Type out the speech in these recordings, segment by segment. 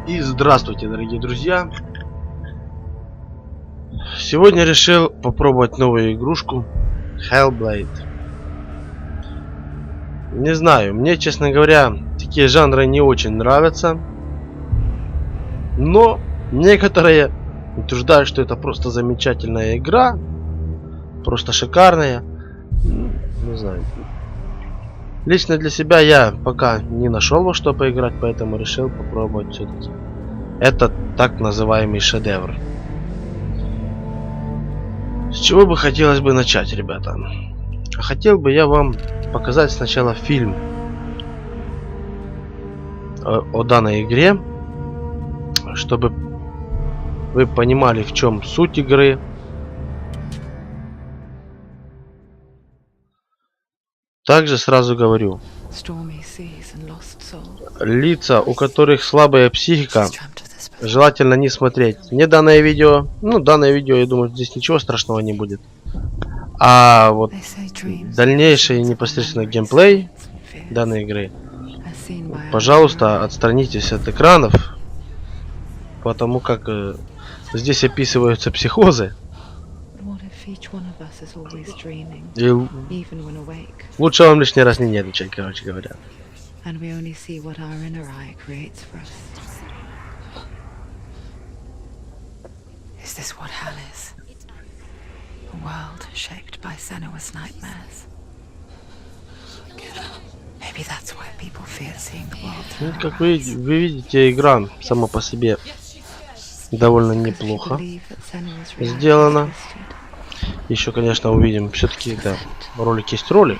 И здравствуйте, дорогие друзья! Сегодня решил попробовать новую игрушку Hellblade. Не знаю, мне, честно говоря, такие жанры не очень нравятся. Но некоторые утверждают, что это просто замечательная игра. Просто шикарная. Не знаю. Лично для себя я пока не нашел во что поиграть, поэтому решил попробовать все-таки этот так называемый шедевр. С чего бы хотелось бы начать, ребята? Хотел бы я вам показать сначала фильм о данной игре, чтобы вы понимали, в чем суть игры. Также сразу говорю, лица, у которых слабая психика, желательно не смотреть не данное видео. Ну, данное видео, я думаю, здесь ничего страшного не будет. А вот дальнейший непосредственно геймплей данной игры, пожалуйста, отстранитесь от экранов, потому как здесь описываются психозы. И лучше вам лишний раз не нервничать, короче говоря. Is this what hell is? A world shaped by Senua's nightmares. Maybe that's why people fear seeing the world through her Как вы видите, игра сама по себе довольно неплохо сделана. Еще, конечно, увидим, все-таки, да, ролик есть ролик.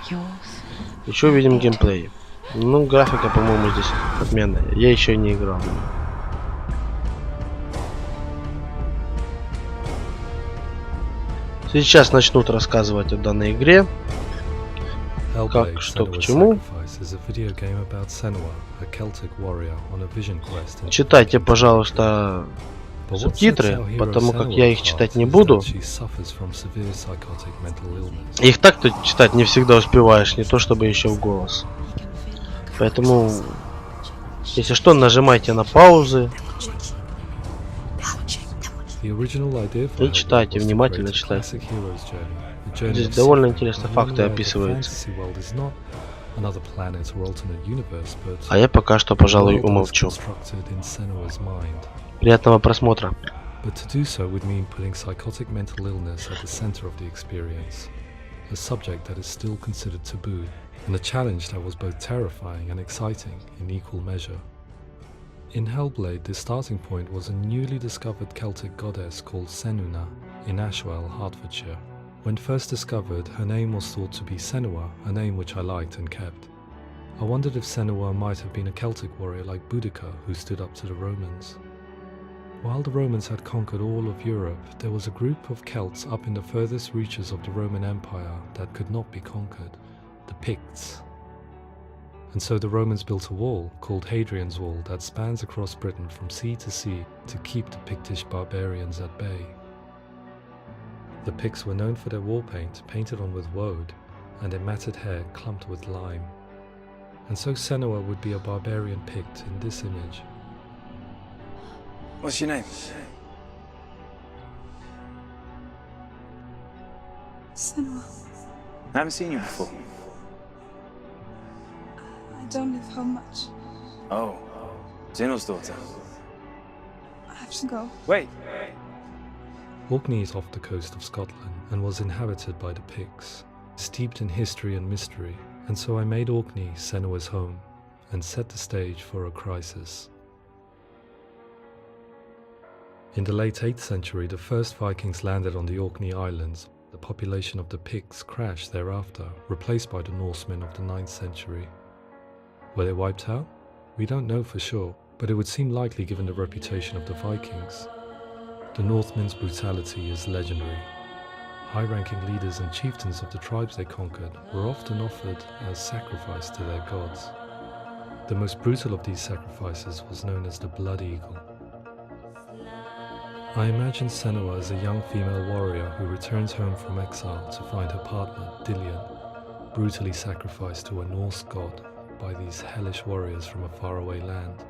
Еще увидим геймплей. Ну, графика, по-моему, здесь отменная. Я еще не играл. Сейчас начнут рассказывать о данной игре. Как, что, к чему. Читайте, пожалуйста, субтитры, потому как я их читать не буду. Их так-то читать не всегда успеваешь, не то чтобы еще в голос. Поэтому, если что, нажимайте на паузы. И читайте, внимательно читайте. Здесь довольно интересные факты описываются. А я пока что, пожалуй, умолчу. Приятного просмотра. But to do so would mean putting psychotic mental illness at the center of the experience, a subject that is still considered taboo, and a challenge that was both terrifying and exciting in equal measure. In Hellblade, the starting point was a newly discovered Celtic goddess called Sенua in Ashwell, Hertfordshire. When first discovered, her name was thought to be Sенua, a name which I liked and kept. I wondered if Sенua might have been a Celtic warrior like Boudica who stood up to the Romans. While the Romans had conquered all of Europe, there was a group of Celts up in the furthest reaches of the Roman Empire that could not be conquered, the Picts. And so the Romans built a wall, called Hadrian's Wall, that spans across Britain from sea to sea to keep the Pictish barbarians at bay. The Picts were known for their war paint, painted on with woad, and their matted hair clumped with lime. And so Senoa would be a barbarian Pict in this image. What's your name? Sенua. I haven't seen you before. I don't live home much. Oh, Zeno's daughter. I have to go. Wait. Orkney is off the coast of Scotland and was inhabited by the Picts, steeped in history and mystery, and so I made Orkney Senua's home and set the stage for a crisis. In the late 8th century, the first Vikings landed on the Orkney Islands. The population of the Picts crashed thereafter, replaced by the Norsemen of the 9th century. Were they wiped out? We don't know for sure, but it would seem likely given the reputation of the Vikings. The Northmen's brutality is legendary. High-ranking leaders and chieftains of the tribes they conquered were often offered as sacrifice to their gods. The most brutal of these sacrifices was known as the Blood Eagle. I imagine Senua as a young female warrior who returns home from exile to find her partner, Dillion, brutally sacrificed to a Norse god by these hellish warriors from a faraway land.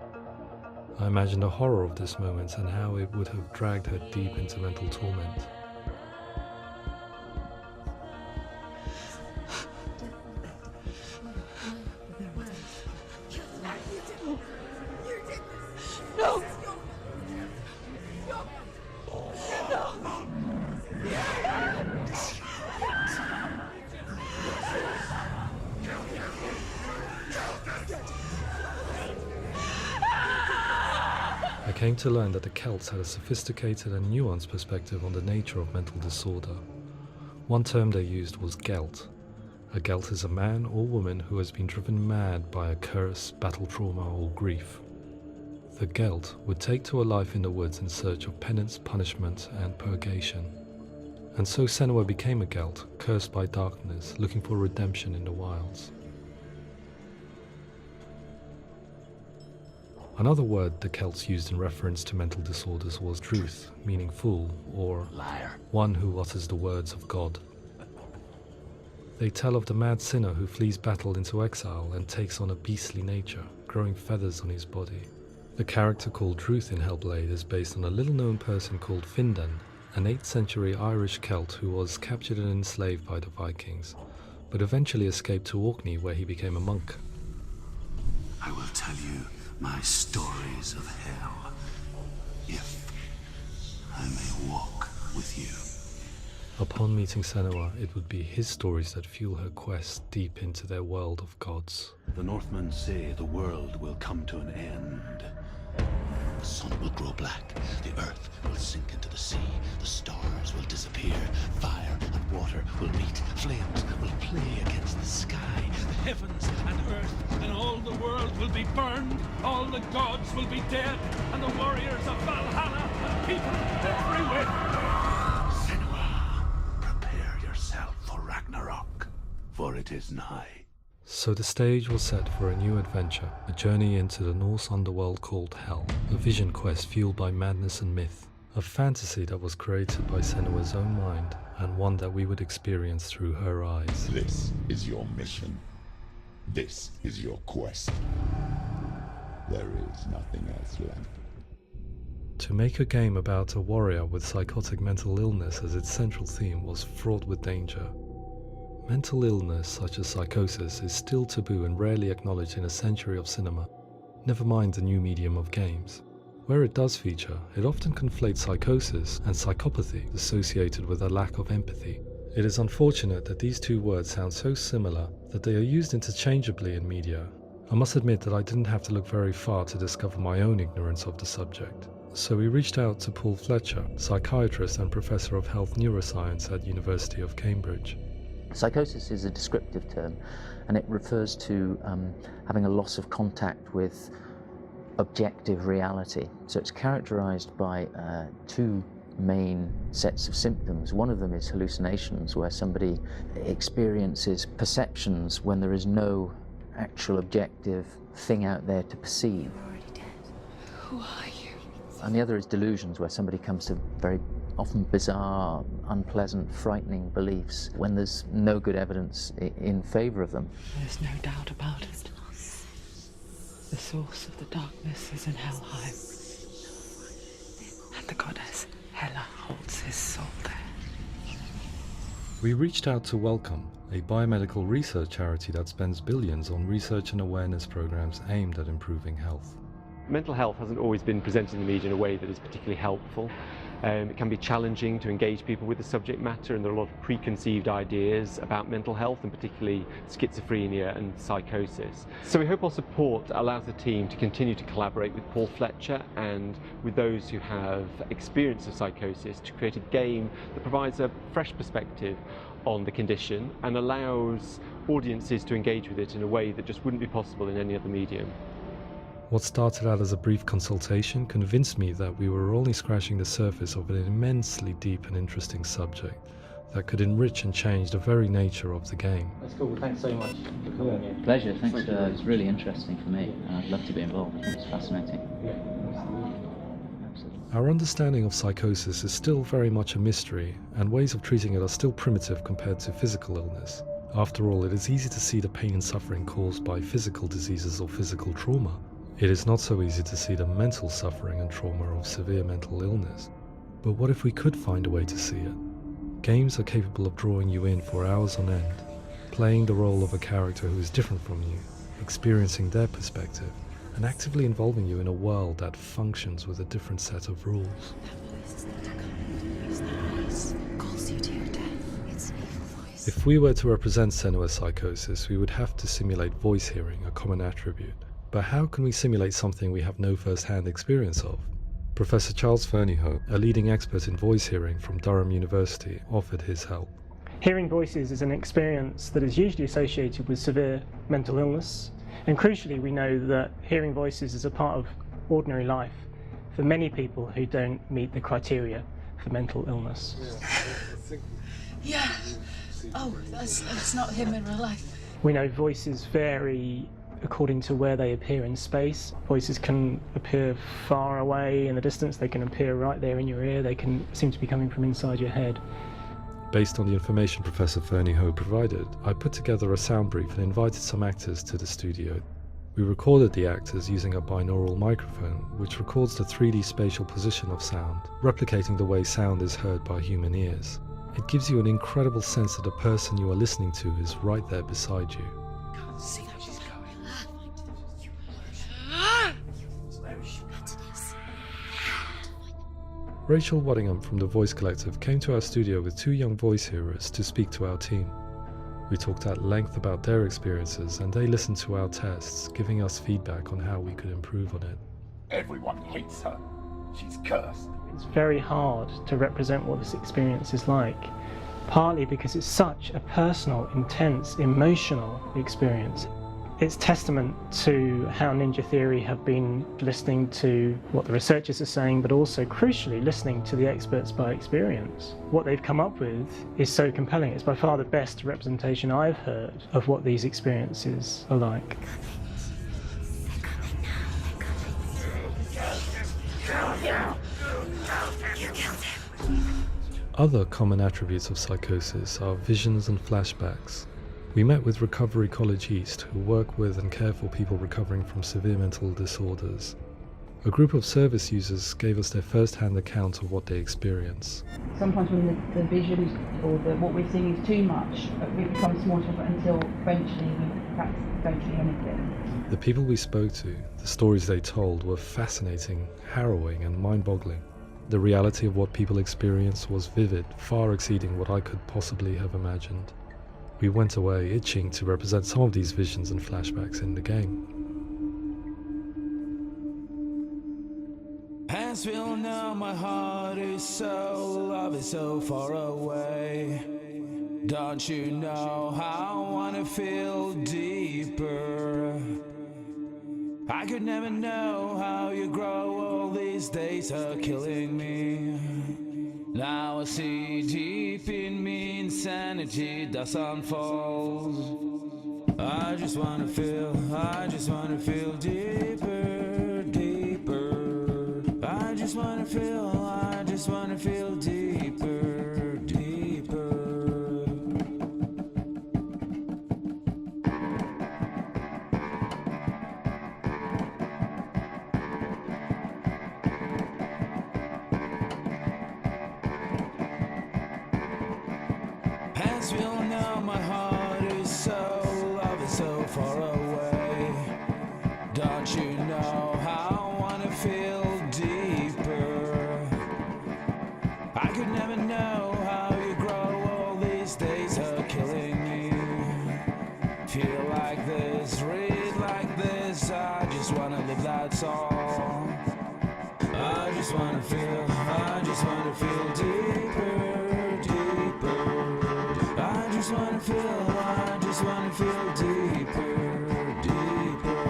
I imagined the horror of this moment and how it would have dragged her deep into mental torment. I came to learn that the Celts had a sophisticated and nuanced perspective on the nature of mental disorder. One term they used was gelt. A gelt is a man or woman who has been driven mad by a curse, battle trauma, or grief. The gelt would take to a life in the woods in search of penance, punishment, and purgation. And so Sенua became a gelt, cursed by darkness, looking for redemption in the wilds. Another word the Celts used in reference to mental disorders was druth, meaning fool, or liar, one who utters the words of God. They tell of the mad sinner who flees battle into exile and takes on a beastly nature, growing feathers on his body. The character called Druth in Hellblade is based on a little-known person called Findan, an 8th century Irish Celt who was captured and enslaved by the Vikings, but eventually escaped to Orkney where he became a monk. I will tell you my stories of hell, if I may walk with you. Upon meeting Sенua, it would be his stories that fuel her quest deep into their world of gods. The Northmen say the world will come to an end. The sun will grow black, the earth will sink into the sea, the stars will disappear, fire and water will meet, flames will play against the sky, the heavens and earth and all the world will be burned, all the gods will be dead, and the warriors of Valhalla and people everywhere. Senua, prepare yourself for Ragnarok, for it is nigh. So the stage was set for a new adventure, a journey into the Norse underworld called Hell, a vision quest fueled by madness and myth, a fantasy that was created by Senua's own mind, and one that we would experience through her eyes. This is your mission. This is your quest. There is nothing else left. To make a game about a warrior with psychotic mental illness as its central theme was fraught with danger. Mental illness, such as psychosis, is still taboo and rarely acknowledged in a century of cinema, never mind the new medium of games. Where it does feature, it often conflates psychosis and psychopathy associated with a lack of empathy. It is unfortunate that these two words sound so similar that they are used interchangeably in media. I must admit that I didn't have to look very far to discover my own ignorance of the subject. So we reached out to Paul Fletcher, psychiatrist and professor of health neuroscience at University of Cambridge. Psychosis is a descriptive term, and it refers to having a loss of contact with objective reality. So it's characterized by two main sets of symptoms. One of them is hallucinations, where somebody experiences perceptions when there is no actual objective thing out there to perceive. You're already dead. Who are you? And the other is delusions, where somebody comes to very often bizarre, unpleasant, frightening beliefs when there's no good evidence in favor of them. There's no doubt about it. The source of the darkness is in Hellheim. And the goddess Hela holds his soul there. We reached out to Welcome, a biomedical research charity that spends billions on research and awareness programs aimed at improving health. Mental health hasn't always been presented in the media in a way that is particularly helpful. It can be challenging to engage people with the subject matter, and there are a lot of preconceived ideas about mental health, and particularly schizophrenia and psychosis. So we hope our support allows the team to continue to collaborate with Paul Fletcher and with those who have experience of psychosis to create a game that provides a fresh perspective on the condition and allows audiences to engage with it in a way that just wouldn't be possible in any other medium. What started out as a brief consultation convinced me that we were only scratching the surface of an immensely deep and interesting subject that could enrich and change the very nature of the game. That's cool. Thanks so much for coming. Pleasure. Thanks. It's really interesting for me, and I'd love to be involved. It's fascinating. Absolutely. Our understanding of psychosis is still very much a mystery, and ways of treating it are still primitive compared to physical illness. After all, it is easy to see the pain and suffering caused by physical diseases or physical trauma. It is not so easy to see the mental suffering and trauma of severe mental illness, but what if we could find a way to see it? Games are capable of drawing you in for hours on end, playing the role of a character who is different from you, experiencing their perspective, and actively involving you in a world that functions with a different set of rules. If we were to represent Senua's psychosis, we would have to simulate voice hearing, a common attribute. But how can we simulate something we have no first-hand experience of? Professor Charles Fernyhough, a leading expert in voice hearing from Durham University, offered his help. Hearing voices is an experience that is usually associated with severe mental illness, and crucially we know that hearing voices is a part of ordinary life for many people who don't meet the criteria for mental illness. Yeah. Oh, that's not him in real life. We know voices vary according to where they appear in space. Voices can appear far away in the distance, they can appear right there in your ear, they can seem to be coming from inside your head. Based on the information Professor Fernyhough provided, I put together a sound brief and invited some actors to the studio. We recorded the actors using a binaural microphone, which records the 3D spatial position of sound, replicating the way sound is heard by human ears. It gives you an incredible sense that the person you are listening to is right there beside you. Can't see how she's going. Rachel Waddingham from the Voice Collective came to our studio with 2 young voice hearers to speak to our team. We talked at length about their experiences and they listened to our tests, giving us feedback on how we could improve on it. Everyone hates her. She's cursed. It's very hard to represent what this experience is like, partly because it's such a personal, intense, emotional experience. It's testament to how Ninja Theory have been listening to what the researchers are saying, but also crucially listening to the experts by experience. What they've come up with is so compelling. It's by far the best representation I've heard of what these experiences are like. Other common attributes of psychosis are visions and flashbacks. We met with Recovery College East, who work with and care for people recovering from severe mental disorders. A group of service users gave us their first-hand account of what they experience. Sometimes when the visions or what we're seeing is too much, it becomes more difficult until eventually we perhaps don't see anything. The people we spoke to, the stories they told, were fascinating, harrowing and mind-boggling. The reality of what people experienced was vivid, far exceeding what I could possibly have imagined. We went away itching to represent some of these visions and flashbacks in the game. As we all know, my heart is so, love is so far away. Don't you know how I wanna feel deeper? I could never know how you grow, all these days are killing me. Now I see deep in me insanity does unfold. I just wanna feel deeper, deeper. I just wanna feel deeper, deeper. As we all know, my heart is so, love is so far away. Don't you know how I wanna feel deeper? I could never know how you grow, all these days are killing me. Feel like this, read like this, I just wanna live, that's all. I just wanna feel deeper, deeper. I just wanna feel deeper, deeper.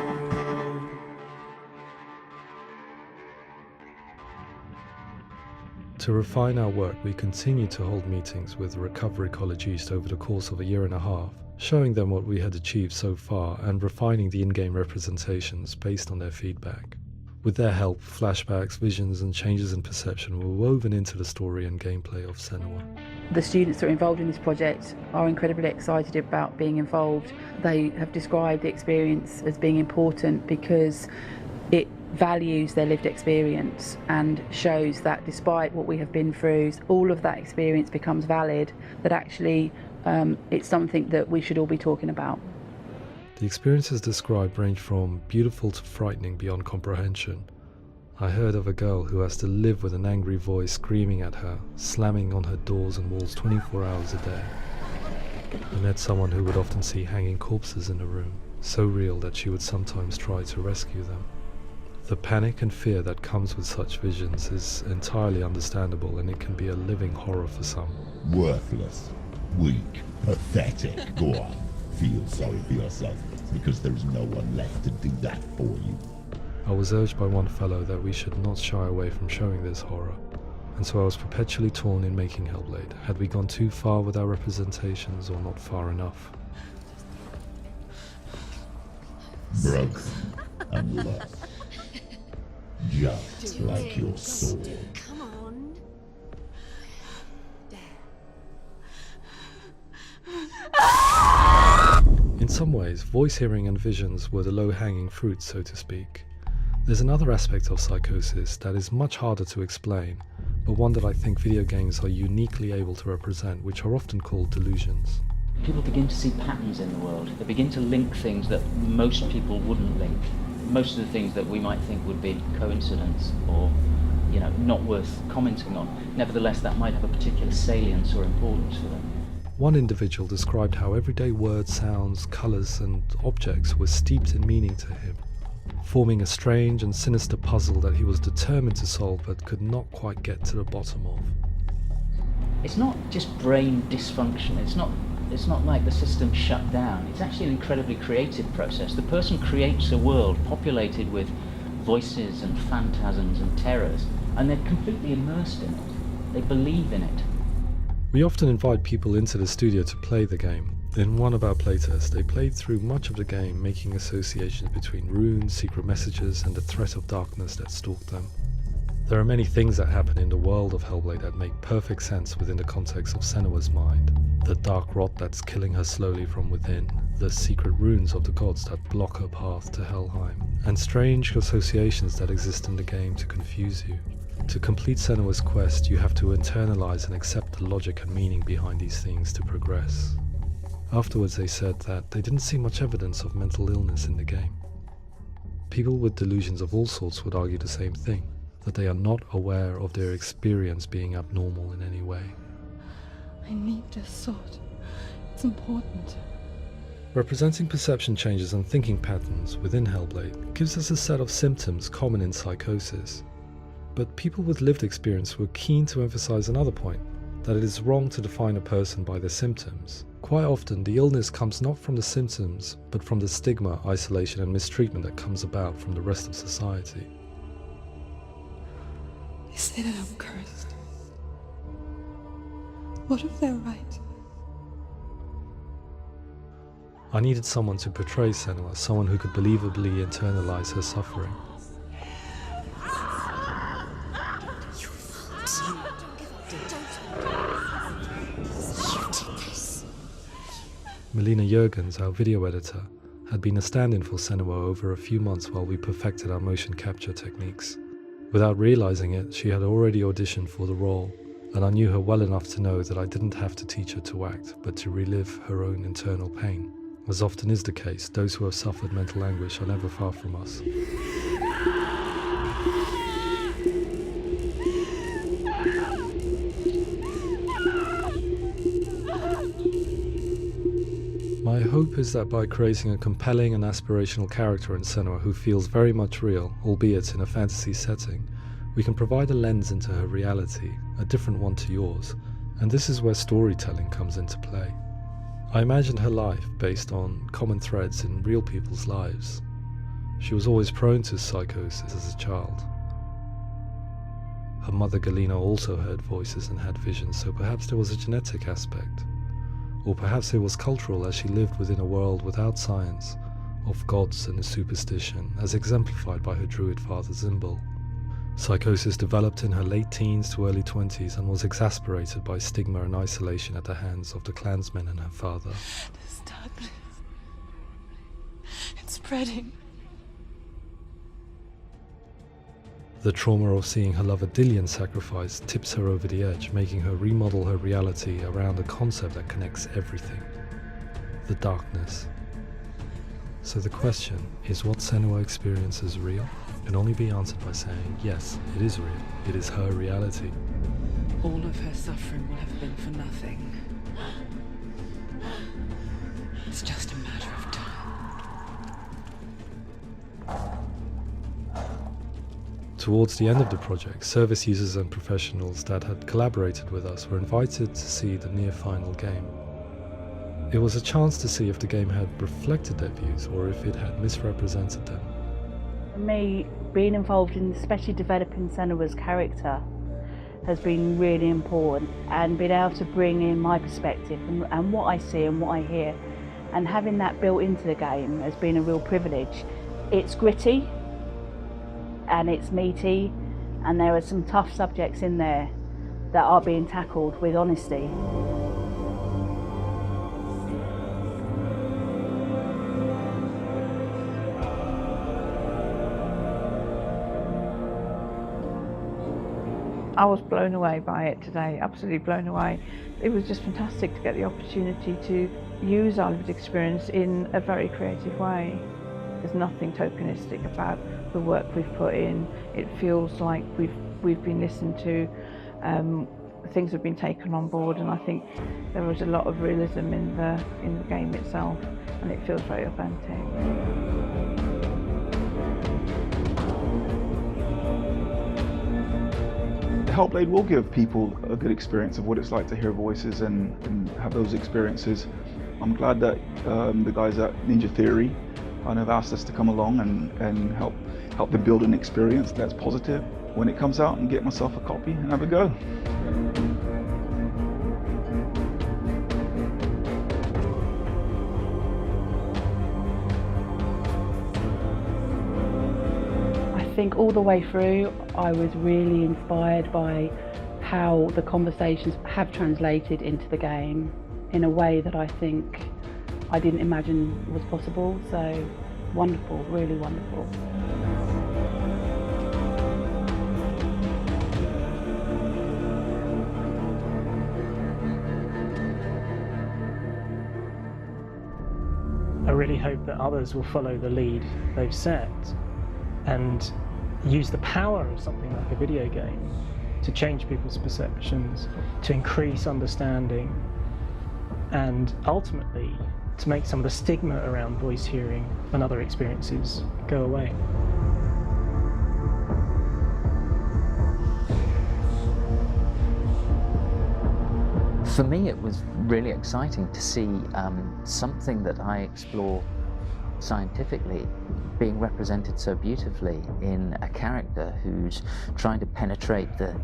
To refine our work, we continue to hold meetings with Recovery College East over the course of a year and a half, showing them what we had achieved so far and refining the in-game representations based on their feedback. With their help, flashbacks, visions and changes in perception were woven into the story and gameplay of Sенua. The students that are involved in this project are incredibly excited about being involved. They have described the experience as being important because values their lived experience and shows that despite what we have been through, all of that experience becomes valid, that actually it's something that we should all be talking about. The experiences described range from beautiful to frightening beyond comprehension. I heard of a girl who has to live with an angry voice screaming at her, slamming on her doors and walls 24 hours a day. I met someone who would often see hanging corpses in a room, so real that she would sometimes try to rescue them. The panic and fear that comes with such visions is entirely understandable, and it can be a living horror for some. Worthless, weak, pathetic. Go on, feel sorry for yourself, because there is no one left to do that for you. I was urged by one fellow that we should not shy away from showing this horror, and so I was perpetually torn in making Hellblade. Had we gone too far with our representations, or not far enough? Broken and lost, just like your soul. Come on. In some ways, voice hearing and visions were the low-hanging fruit, so to speak. There's another aspect of psychosis that is much harder to explain, but one that I think video games are uniquely able to represent, which are often called delusions. People begin to see patterns in the world. They begin to link things that most people wouldn't link. Most of the things that we might think would be coincidence or, not worth commenting on. Nevertheless, that might have a particular salience or importance for them. One individual described how everyday words, sounds, colours and objects were steeped in meaning to him, forming a strange and sinister puzzle that he was determined to solve but could not quite get to the bottom of. It's not just brain dysfunction. It's not like the system shut down. It's actually an incredibly creative process. The person creates a world populated with voices and phantasms and terrors, and they're completely immersed in it. They believe in it. We often invite people into the studio to play the game. In one of our playtests, they played through much of the game, making associations between runes, secret messages, and the threat of darkness that stalked them. There are many things that happen in the world of Hellblade that make perfect sense within the context of Senua's mind. The dark rot that's killing her slowly from within, the secret runes of the gods that block her path to Hellheim, and strange associations that exist in the game to confuse you. To complete Senua's quest, you have to internalize and accept the logic and meaning behind these things to progress. Afterwards, they said that they didn't see much evidence of mental illness in the game. People with delusions of all sorts would argue the same thing, that they are not aware of their experience being abnormal in any way. I need this sword. It's important. Representing perception changes and thinking patterns within Hellblade gives us a set of symptoms common in psychosis. But people with lived experience were keen to emphasize another point, that it is wrong to define a person by their symptoms. Quite often, the illness comes not from the symptoms, but from the stigma, isolation and mistreatment that comes about from the rest of society. They say that I'm cursed. What if they're right? I needed someone to portray Senua, someone who could believably internalize her suffering. Melina Jurgens, our video editor, had been a stand-in for Senua over a few months while we perfected our motion capture techniques. Without realizing it, she had already auditioned for the role, and I knew her well enough to know that I didn't have to teach her to act, but to relive her own internal pain. As often is the case, those who have suffered mental anguish are never far from us. My hope is that by creating a compelling and aspirational character in Senua who feels very much real, albeit in a fantasy setting, we can provide a lens into her reality, a different one to yours, and this is where storytelling comes into play. I imagined her life based on common threads in real people's lives. She was always prone to psychosis as a child. Her mother Galina also heard voices and had visions, so perhaps there was a genetic aspect. Or perhaps it was cultural, as she lived within a world without science, of gods and superstition, as exemplified by her druid father Zimbal. Psychosis developed in her late teens to early 20s and was exacerbated by stigma and isolation at the hands of the clansmen and her father. This darkness, it's spreading. The trauma of seeing her lover Dillian sacrificed tips her over the edge, making her remodel her reality around a concept that connects everything: the darkness. So the question, is what Sенua experiences real? Can only be answered by saying, yes, it is real. It is her reality. All of her suffering will have been for nothing. It's just a matter of time. Towards the end of the project, service users and professionals that had collaborated with us were invited to see the near final game. It was a chance to see if the game had reflected their views or if it had misrepresented them. For me, being involved in especially developing Senua's character has been really important, and being able to bring in my perspective and what I see and what I hear, and having that built into the game has been a real privilege. It's gritty and it's meaty, and there are some tough subjects in there that are being tackled with honesty. I was blown away by it today, absolutely blown away. It was just fantastic to get the opportunity to use our lived experience in a very creative way. There's nothing tokenistic about the work we've put in. It feels like we've been listened to, things have been taken on board, and I think there was a lot of realism in the game itself, and it feels very authentic. Hellblade will give people a good experience of what it's like to hear voices and have those experiences. I'm glad that the guys at Ninja Theory kind of asked us to come along and help them build an experience that's positive when it comes out, and get myself a copy and have a go. I think all the way through I was really inspired by how the conversations have translated into the game in a way that I think I didn't imagine was possible. So wonderful, really wonderful. I really hope that others will follow the lead they've set and use the power of something like a video game to change people's perceptions, to increase understanding, and ultimately to make some of the stigma around voice hearing and other experiences go away. For me, it was really exciting to see something that I explore scientifically being represented so beautifully in a character who's trying to penetrate the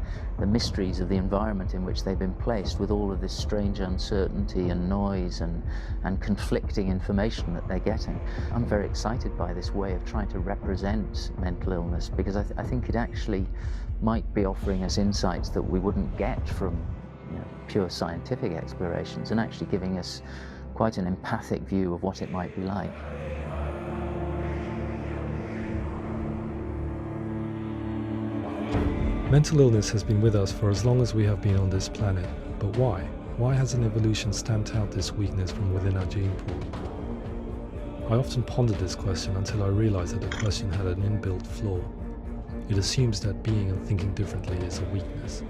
mysteries of the environment in which they've been placed, with all of this strange uncertainty and noise and conflicting information that they're getting. I'm very excited by this way of trying to represent mental illness, because I think it actually might be offering us insights that we wouldn't get from pure scientific explorations, and actually giving us quite an empathic view of what it might be like. Mental illness has been with us for as long as we have been on this planet, but why? Why hasn't evolution stamped out this weakness from within our gene pool? I often pondered this question until I realized that the question had an inbuilt flaw. It assumes that being and thinking differently is a weakness.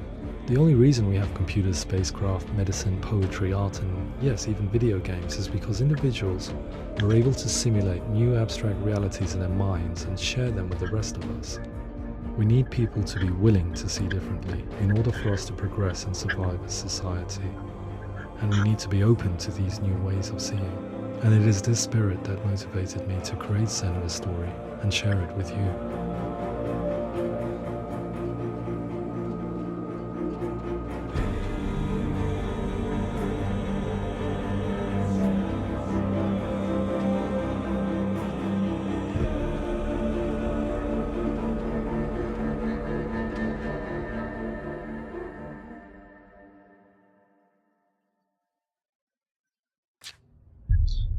The only reason we have computers, spacecraft, medicine, poetry, art, and yes, even video games is because individuals are able to simulate new abstract realities in their minds and share them with the rest of us. We need people to be willing to see differently in order for us to progress and survive as society. And we need to be open to these new ways of seeing. And it is this spirit that motivated me to create Senua's story and share it with you.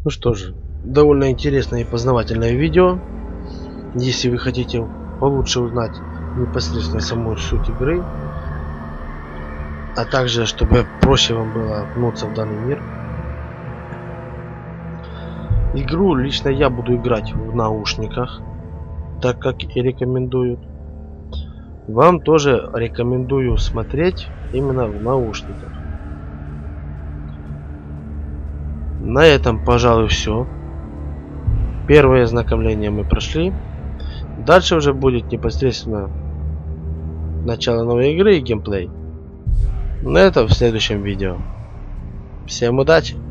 Ну что же, довольно интересное и познавательное видео. Если вы хотите получше узнать непосредственно саму суть игры, а также чтобы проще вам было окунуться в данный мир. Игру лично я буду играть в наушниках, так как и рекомендуют. Вам тоже рекомендую смотреть именно в наушниках. На этом, пожалуй, все. Первое ознакомление мы прошли. Дальше уже будет непосредственно начало новой игры и геймплей. Но это в следующем видео. Всем удачи!